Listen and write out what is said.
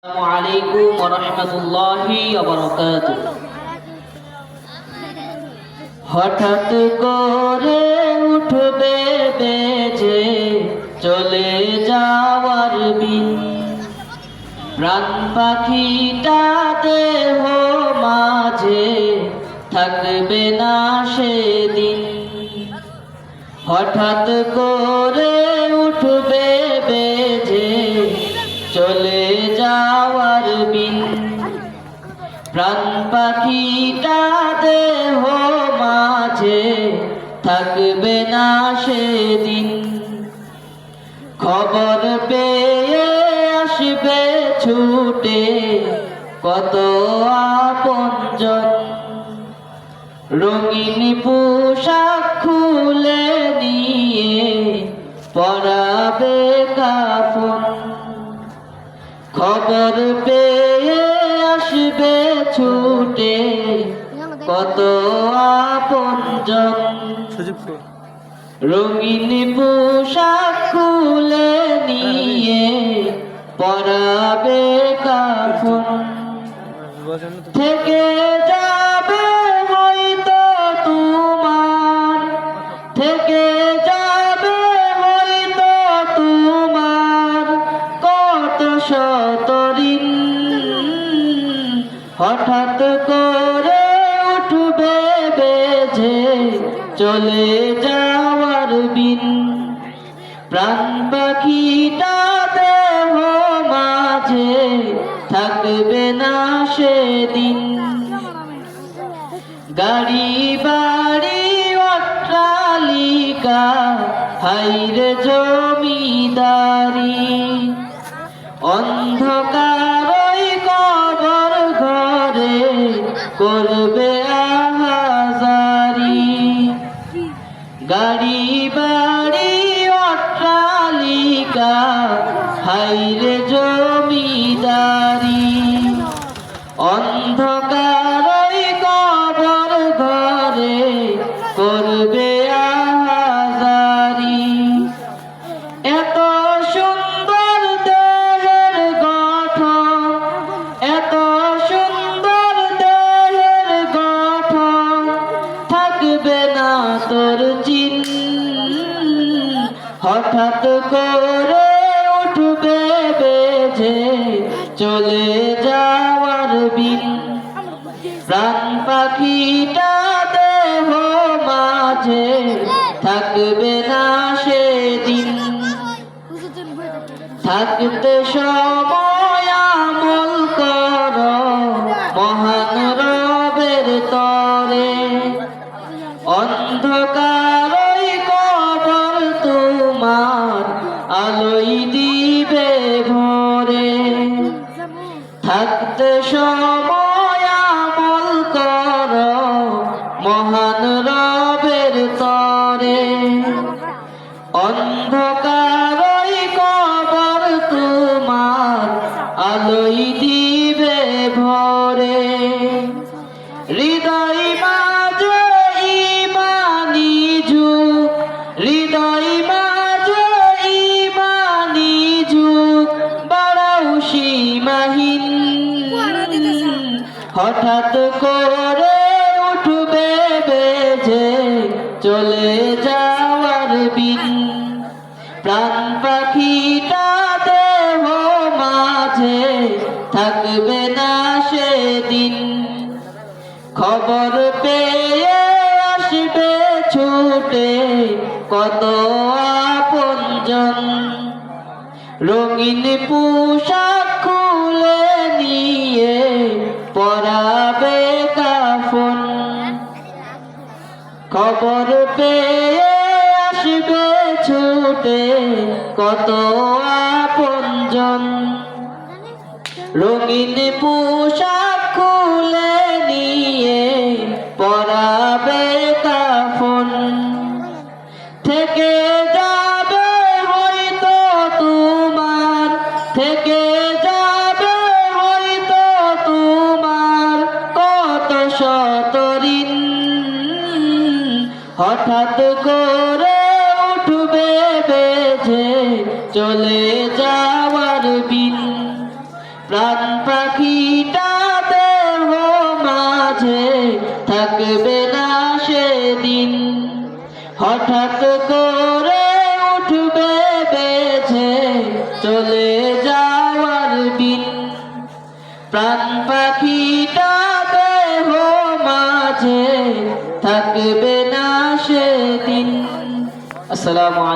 আসসালামু আলাইকুম ওয়া রাহমাতুল্লাহি ওয়া বারাকাতুহু। হঠাৎ করে উঠবে বেজে চলে যাওয়ার বিন, প্রাণ পাখিটা দেহ মাঝে থাকবে না সেদিন। হঠাৎ করে উঠবে বেজে চলে যাওয়ার বিন, প্রাণ পাখিটা দেহ মাঝে থাকবে না সেদিন। খবর পেয়ে আসবে ছুটে কত আপনজন, রঙিন পোশাক খুলে নিয়ে পরাবে কাফন। খবর পেয়ে আসবে ছুটে কত আপনজন, রঙিন পোশাক খুলে নিয়ে পরাবে কাফন। থেকে যাবে হয়তো তোমার, থেকে যাবে হয়তো তোমার কত শত ঋণ। হঠাৎ করে উঠবে বেজে চলে যাওয়ার বিন, প্রাণ পাখিটা দেহ মাঝে থাকবে না সেদিন। গাড়ি বাড়ি অট্টালিকা হাইরে জমিদারি, অন্ধকার ওই কবর ঘরে করবে আহাজারি। গাড়ি বাড়ি অট্টালিকা হাইরে জমিদারি, অন্ধকার ওই কবর ঘরে করবে আহাজারি। এত সুন্দর দেহের গঠন, এত সুন্দর দেহের গঠন থাকবে না তোর চিন। হঠাৎ করে উঠবে বেজে চলে যাওয়ার বিন, প্রাণ পাখিটা দেহ মাঝে থাকবে না সেদিন। থাকতে সময় আমল কর মহান রবের তরে, অন্ধকার ওই কবর তোমার আলোই দিবে ভরে। থাকতে সময় আমল কর মহান রবের তরে, অন্ধকার ওই কবর তোমার আলোই দিবে ভরে। হৃদয় মাঝে ইমানি যুগ, হৃদয় মাঝে ইমানি যুগ বাড়াও সীমাহীন। হঠাৎ করে উঠবে বেজে চলে যাওয়ার বিন, প্রাণ পাখিটা দেহ মাঝে থাকবে না সেদিন। খবর পেয়ে আসবে ছুটে কত আপনজন, রঙিন পোশাক খুলে নিয়ে পরাবে কাফন। খবর পেয়ে আসবে ছুটে কত আপনজন, রঙিন পোশাক খুলে নিয়ে পরাবে কাফন। থেকে যাবে হয়তো তোমার, থেকে যাবে হয়তো তোমার কত শত ঋণ। হঠাৎ করে উঠবে বেজে চলে যাওয়ার বিন, প্রাণ পাখিটা দেহ মাঝে থাকবে না সেদিন, হঠাৎ করে উঠবে বেঁচে চলে যাওয়ার দিন। প্রাণ পাখিটা দেহ মাঝে থাকবে না সেদিন। আসসালামু আলাইকুম।